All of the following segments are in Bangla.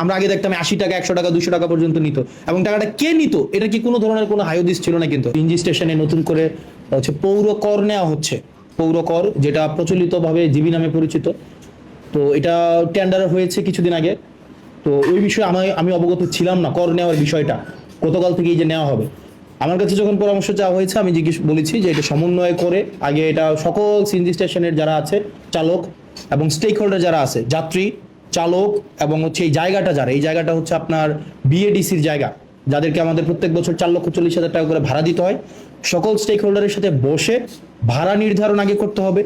আমরা আগে দেখতাম 80 টাকা, 100 টাকা, 200 টাকা পর্যন্ত নিত, এবং টাকাটা কে নিত এটা কি কোনো ধরনের কোনো হায়োদিস ছিল না। কিন্তু সিএনজি স্টেশনে নতুন করে হচ্ছে পৌর কর নেওয়া হচ্ছে, পৌর কর, যেটা প্রচলিতভাবে জিবি নামে পরিচিত। তো এটা টেন্ডার হয়েছে কিছুদিন আগে। তো ওই বিষয়ে আমি অবগত ছিলাম না, কর নেওয়ার বিষয়টা গতকাল থেকেই যে নেওয়া হবে। আমার কাছে যখন পরামর্শ চাওয়া হয়েছে, আমি জিজ্ঞেস বলেছি যে এটা সমন্বয় করে আগে এটা সকল সিএনজি স্টেশনের যারা আছে চালক এবং স্টেক হোল্ডার যারা আছে, যাত্রী, চালক এবং হচ্ছে এই জায়গাটা, যারা এই জায়গাটা হচ্ছে আপনার বিএডিসির জায়গা, যাদেরকে আমাদের প্রত্যেক বছর 4,40,000 টাকা করে ভাড়া দিতে হয়, সকল স্টেক হোল্ডারের সাথে বসে ভাড়া নির্ধারণ আগে করতে হবে,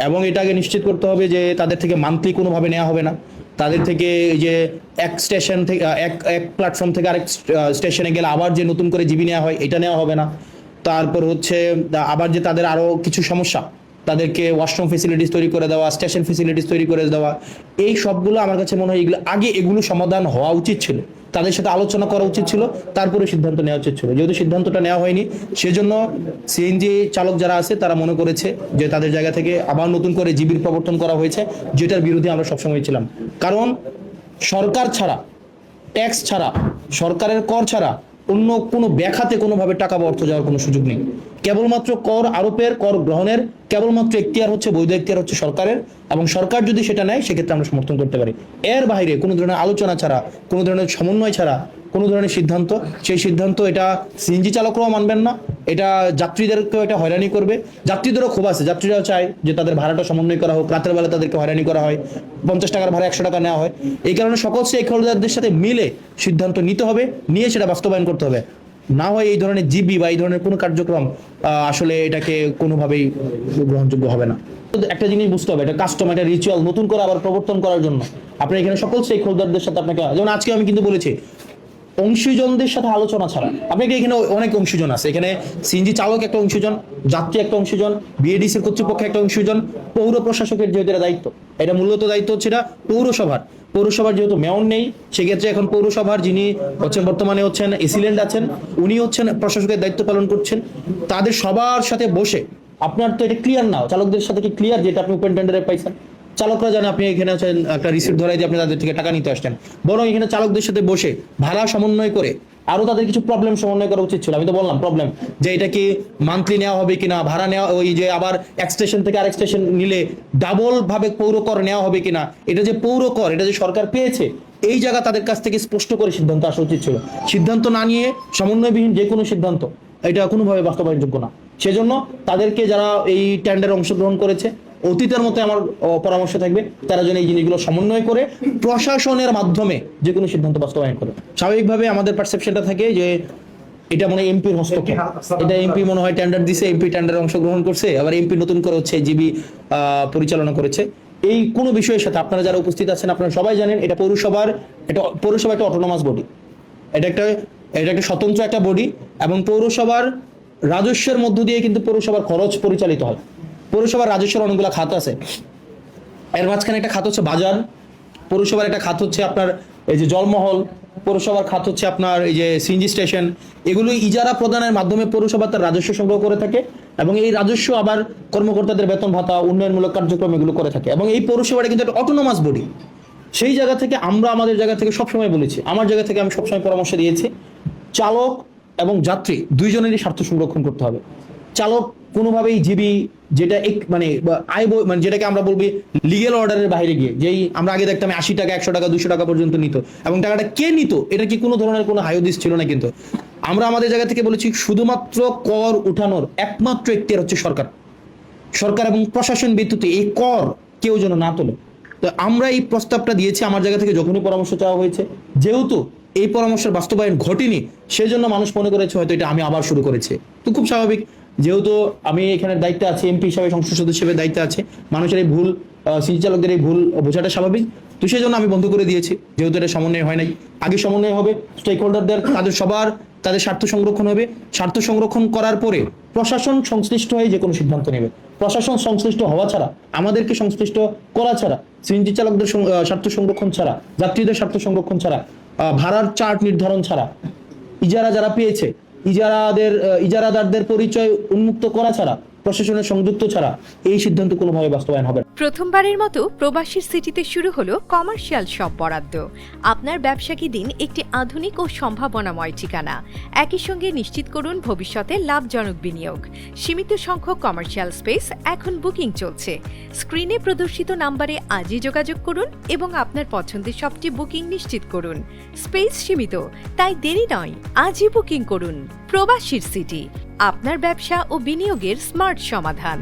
এবং এটা আগে নিশ্চিত করতে হবে যে তাদের থেকে মান্থলি কোনোভাবে নেওয়া হবে না। তাদের থেকে এই যে এক স্টেশন থেকে এক প্ল্যাটফর্ম থেকে আরেক স্টেশনে গেলে আবার যে নতুন করে জিবি নেওয়া হয়, এটা নেওয়া হবে না। তারপর হচ্ছে আবার যে তাদের আরো কিছু সমস্যা, তাদেরকে ওয়াশরুম ফেসিলিটিস তৈরি করে দেওয়া, স্টেশন ফেসিলিটিস তৈরি করে দেওয়া, এই সবগুলো আমার কাছে মনে হয় এগুলো সমাধান হওয়া উচিত ছিল, তাদের সাথে আলোচনা করা উচিত ছিল, তারপরে সিদ্ধান্ত নেওয়া উচিত ছিল। যেহেতু সিদ্ধান্তটা নেওয়া হয়নি, সেজন্য সিএনজি চালক যারা আছে তারা মনে করেছে যে তাদের জায়গা থেকে আবার নতুন করে জিবির প্রবর্তন করা হয়েছে, যেটার বিরোধী আমরা সবসময় ছিলাম। কারণ সরকার ছাড়া, ট্যাক্স ছাড়া, সরকারের কর ছাড়া অন্য কোনো ব্যাখাতে কোনোভাবে টাকা বা অর্থ যাওয়ার কোনো সুযোগ নেই। কেবলমাত্র কর আরোপের, কর গ্রহণের কেবলমাত্র এখতিয়ার হচ্ছে, বৈধ এখতিয়ার হচ্ছে সরকারের, এবং সরকার যদি সেটা নেয় সেক্ষেত্রে আমরা সমর্থন করতে পারি। এর বাইরে কোনো ধরনের আলোচনা ছাড়া, কোনো ধরনের সমন্বয় ছাড়া কোনো ধরনের সিদ্ধান্ত, সেই সিদ্ধান্ত এটা সিএনজি চালকরাও মানবেন না, এটা যাত্রীদেরকেও এটা হয়রানি করবে। যাত্রীদেরও ক্ষোভ আছে, যাত্রীরাও চায় যে তাদের ভাড়াটা সমন্বয় করা হোক, রাতের বেলা তাদেরকে হয়রানি করা হয়, 50 টাকার ভাড়া 100 টাকা নেওয়া হয়। এই কারণে সকল স্টেক হোল্ডারদের সাথে মিলে সিদ্ধান্ত নিতে হবে, নিয়ে সেটা বাস্তবায়ন করতে হবে। না হয় এই ধরনের জিবি বা এই ধরনের কোনো কার্যক্রম আসলে এটাকে কোনোভাবেই গ্রহণযোগ্য হবে না। একটা জিনিস বুঝতে হবে, এটা কাস্টম, একটা রিচুয়াল নতুন করে আবার প্রবর্তন করার জন্য আপনি এখানে সকল স্টেক হোল্ডারদের সাথে আপনাকে, যেমন আজকে আমি কিন্তু বলেছি অংশীজনদের সাথে আলোচনা ছাড়া, আপনাকে এখানে অনেক অংশীজন আছে, এখানে সিএনজি চালক একটা অংশীজন, যাত্রী একটা অংশীজন, বিএডিসির কর্তৃপক্ষ একটা অংশীজন, পৌর প্রশাসকের যেহেতু এটা দায়িত্ব, এটা মূলত দায়িত্ব হচ্ছে এটা পৌরসভার যেহেতু মেয়র নেই, সেক্ষেত্রে এখন পৌরসভার যিনি হচ্ছেন বর্তমানে হচ্ছেন এসিলেন্ট আছেন, উনি হচ্ছেন প্রশাসকের দায়িত্ব পালন করছেন। তাদের সবার সাথে বসে, আপনার তো এটা ক্লিয়ার না, চালকদের সাথে কি ক্লিয়ার যেটা আপনি ওপেন টেন্ডারে পাইছেন? চালকরা জানে আপনি এখানে আছেন, একটা রিসিপ্ট ধরাই দিয়ে আপনি তাদের থেকে টাকা নিতে আসছেন। বরং এখানে চালকদের সাথে বসে ভাড়া সমন্বয় করে আরো তাদের কিছু প্রবলেম সমন্বয় করা উচিত ছিল। আমি তো বললাম প্রবলেম, যে এটা কি মান্থলি নেওয়া হবে কিনা, ভাড়া নেওয়া, ওই যে আবার এক স্টেশন থেকে আরেক স্টেশন নিলে ডাবল ভাবে পৌর কর নেওয়া হবে কিনা, এটা যে পৌর কর, এটা যে সরকার পেয়েছে, এই জায়গা তাদের কাছ থেকে স্পষ্ট করে সিদ্ধান্ত আসা উচিত ছিল। সিদ্ধান্ত না নিয়ে সমন্বয়বিহীন যে কোনো সিদ্ধান্ত, এটা কোনোভাবে বাস্তবায়নযোগ্য না। সেজন্য তাদেরকে যারা এই টেন্ডারে অংশগ্রহণ করেছে, অতীতের মতো আমার পরামর্শ থাকবে তারা যেন এই জিনিসগুলো সমন্বয় করে প্রশাসনের মাধ্যমে যে কোনো সিদ্ধান্ত বাস্তবায়ন করে। স্বাভাবিকভাবে আমাদের পারসেপশনটা থাকে যে এটা মনে হয় এমপির হস্তক্ষেপ, এটা এমপি মনে হয় টেন্ডার দিছে, এমপি টেন্ডারে অংশগ্রহণ করছে, আবার এমপি নতুন করে হচ্ছে জিবি পরিচালনা করেছে। এই কোনো বিষয়ের সাথে আপনারা যারা উপস্থিত আছেন আপনারা সবাই জানেন, এটা পৌরসভা একটা অটোনমাস বডি, এটা একটা স্বতন্ত্র একটা বডি, এবং পৌরসভার রাজস্বের মধ্য দিয়ে কিন্তু পৌরসভার খরচ পরিচালিত হয়। পৌরসভার রাজস্বের অনেকগুলো খাত আছে, এর মাঝখানে একটা খাত হচ্ছে বাজার, পৌরসভার একটা খাত হচ্ছে আপনার এই যে জলমহল, পৌরসভার খাত হচ্ছে আপনার এই যে সিএনজি স্টেশন। এগুলো ইজারা প্রদানের মাধ্যমে পৌরসভা তার রাজস্ব সংগ্রহ করে থাকে, এবং এই রাজস্ব আবার কর্মকর্তাদের বেতন ভাতা, উন্নয়নমূলক কার্যক্রম এগুলো করে থাকে। এবং এই পৌরসভাটা কিন্তু একটা অটোনমাস বডি। সেই জায়গা থেকে আমরা আমাদের জায়গা থেকে সবসময় বলেছি, আমার জায়গা থেকে আমি সবসময় পরামর্শ দিয়েছি, চালক এবং যাত্রী দুইজনেরই স্বার্থ সংরক্ষণ করতে হবে। চালক কোনোভাবেই জিবি, যেটা মানে যেটাকে আমরা বলবি লিগেল অর্ডারের বাইরে গিয়ে, যেই আমরা আগে দেখতাম 80 টাকা, 100 টাকা, 200 টাকা পর্যন্ত নিত, এবং টাকাটা কে নিত এটা কি কোনো ধরনের কোনো হায়োদিস ছিল না। কিন্তু আমরা আমাদের জায়গা থেকে বলেছি শুধুমাত্র কর উঠানোর একমাত্র এখতিয়ার হচ্ছে সরকার এবং প্রশাসন ব্যতীত এই কর কেউ যেন না তোলে। তো আমরা এই প্রস্তাবটা দিয়েছি আমার জায়গা থেকে যখনই পরামর্শ চাওয়া হয়েছে। যেহেতু এই পরামর্শের বাস্তবায়ন ঘটেনি, সেজন্য মানুষ মনে করেছে হয়তো এটা আমি আবার শুরু করেছি। তো খুব স্বাভাবিক, যেহেতু আমি এখানে দায়িত্বে আছি, এমপি হিসাবে, সংসদ সদস্য হিসেবে দায়িত্বে আছে, মানুষের এই ভুল, সিএনজি চালকদের এই ভুল বোঝাটা স্বাভাবিক। তো সেই জন্য আমি বন্ধ করে দিয়েছি, যেহেতু এটা সমন্বয় হয় নাই। আগে সমন্বয় হবে, স্টেক হোল্ডারদের তাদের স্বার্থ সংরক্ষণ হবে, স্বার্থ সংরক্ষণ করার পরে প্রশাসন সংশ্লিষ্ট হয়ে যে কোনো সিদ্ধান্ত নেবে। প্রশাসন সংশ্লিষ্ট হওয়া ছাড়া, আমাদেরকে সংশ্লিষ্ট করা ছাড়া, সিএনজি চালকদের স্বার্থ সংরক্ষণ ছাড়া, যাত্রীদের স্বার্থ সংরক্ষণ ছাড়া, ভাড়ার চার্ট নির্ধারণ ছাড়া, ইজারা যারা পেয়েছে ইজারাদারদের পরিচয় উন্মুক্ত করা ছাড়া প্রশাসনের সংযুক্ত ছাড়া এই সিদ্ধান্ত কোনোভাবে বাস্তবায়ন হবে না। প্রথমবারের মতো প্রবাসীর সিটিতে শুরু হলো কমার্শিয়াল শপ বরাদ্দ। আপনার ব্যবসাকে দিন একটি আধুনিক ও সম্ভাবনাময় ঠিকানা। একই সঙ্গে নিশ্চিত করুন ভবিষ্যতে লাভজনক বিনিয়োগ। সীমিত সংখ্যক কমার্শিয়াল স্পেস এখন বুকিং চলছে। স্ক্রিনে প্রদর্শিত নাম্বারে আজই যোগাযোগ করুন এবং আপনার পছন্দের শপটি বুকিং নিশ্চিত করুন। স্পেস সীমিত, তাই দেরি নয়, আজই বুকিং করুন। প্রবাসীর সিটি, আপনার ব্যবসা ও বিনিয়োগের স্মার্ট সমাধান।